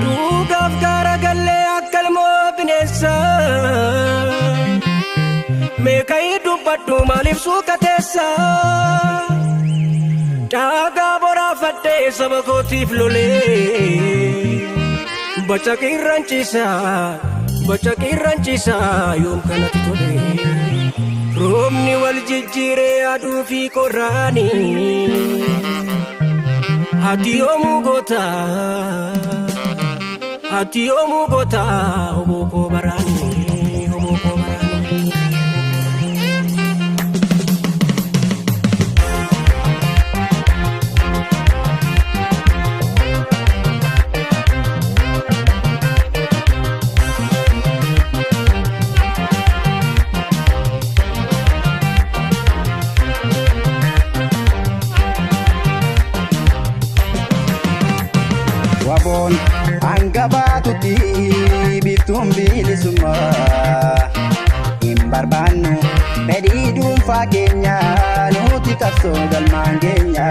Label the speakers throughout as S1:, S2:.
S1: Dugaaf gaara gallee akkalmoo bineensa meeqayi dubbadhu maaliif suukateessa dhaagaa boraafadhee saba kootiif lolee baca qirraanchiisa yoom kanatti tole roobni wal jijjiiree aduu fi qorraani ati yoomuu goota oboo koo baraani.
S2: Waboon hangabaatutti bittuun bilisummaa hin barbaannu fedhii dhuunfaa keenya nuti qabsoo galmaan keenya.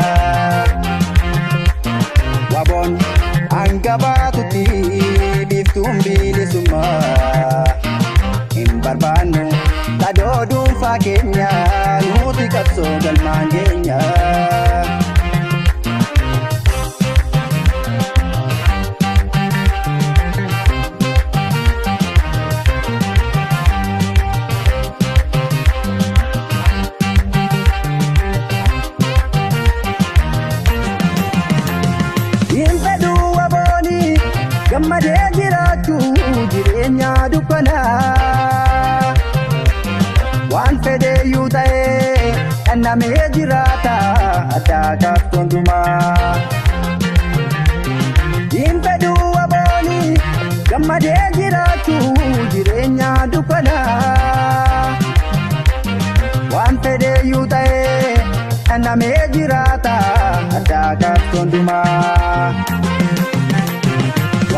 S2: Waboon hangabaatutti bittuun bilisummaa hin barbaannu fedhii dhuunfaa keenya nuti qabsoo galmaan keenya. Gammadee jiraachuu jireenya dukkanaa waan fedheyyuu ta'ee dhandhamee jiraata addaa qabxoondumaa. Hin fedhuu waboonii gammadee jiraachuu jireenya dukkanaa waan fedheyyuu ta'ee dhandhamee jiraata addaa qabxoondumaa.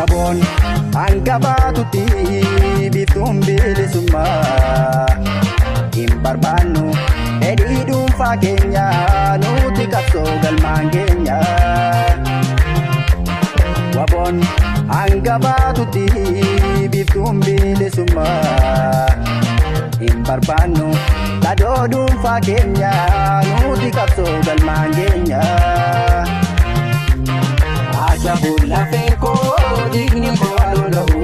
S2: Waboon hangabaatutti bittuun bilisummaa hin barbaannu fedhii dhuunfaa keenya nuti qabsoo galmaan keenya. Waboon hangabaatutti bittuun bilisummaa hin barbaannu fedhii dhuunfaa keenya nuti qabsoo galmaan keenya. Ajaa'uun lafee koo digni koo lola'u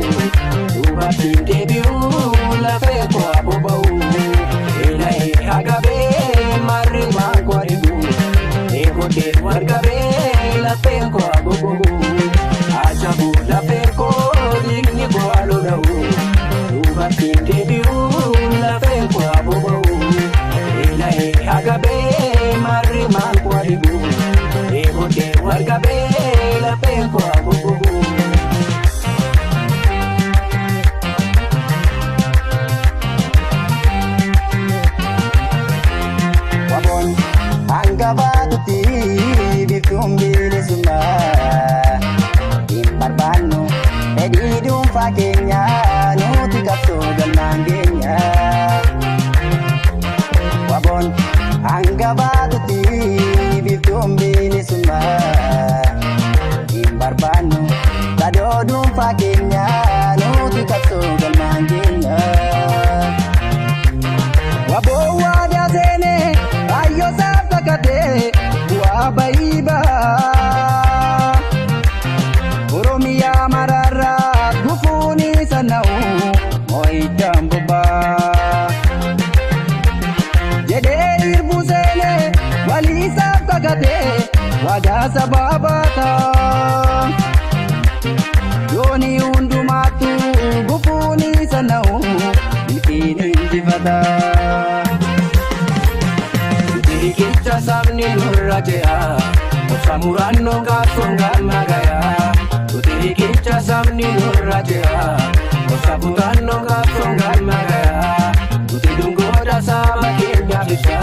S2: dubartiin deebi'uu lafee koo aboba'u eela'ee hagabee marri waan koo dhibu eegootee wargabee lafee koo aboba'u. Ajaa'uun lafee koo digni koo lola'u dubartiin deebi'uu lafee koo aboba'u eela'ee hagabee marri waan koo dhibu eegootee wargabee. Waboon hangabaatutti bittuun bilisummaa hin barbaannu fedhii dhuunfaa keenya nuti qabsoo galmaan keenya. Waboon hangabaatutti bittuun bilisummaa barbaannu fedhii dhuunfaa keenya nuti qabsoo galmaan keenya. Waboon waadaa seenee kaayyoo isaaf kakatee bu'aa bayii ba'a. Oromiyaa maraarraa gufuun isa na'u moo'iidhaan bobbaa. Jedhee hirbuu seenee walii isaaf kakatee waadaa sabaa baata. Yooni hundumaattu gufuun isa na'u milkiin injifata. Riqicha sabni nurra jira obsa murannoo gaafsoon galma gaya. Riqicha sabni nurra jira obsa murannoo gaafsoon galma gaya. Dungoodha saba keenyaaf ibsa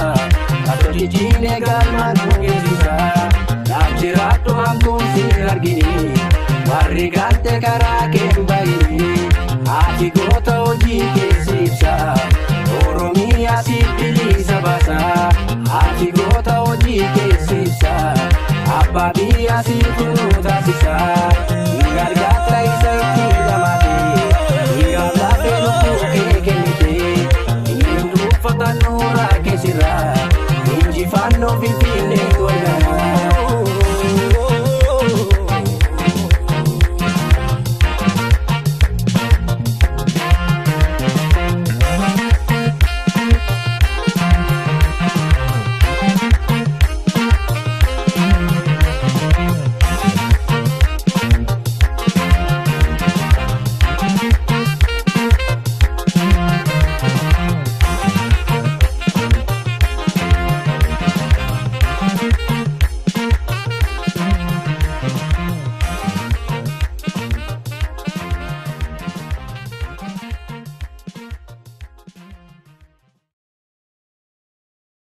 S2: kaatoli jiine galma nu geessisa. Naaf jiraattu hanguun si argini warri galte karaa keen bayini. Ati goota hojii keessi ibsa Oromiyaa siif bilisa baasa. Ati goota hojii keessi ibsa abbaa biyyaa siitu nu taasisa gargaarsa isa itti gamate dhiigaaf laafee lubbuu kee kennite inni duuffata nuuraa keessirra injifannoo Finfinnee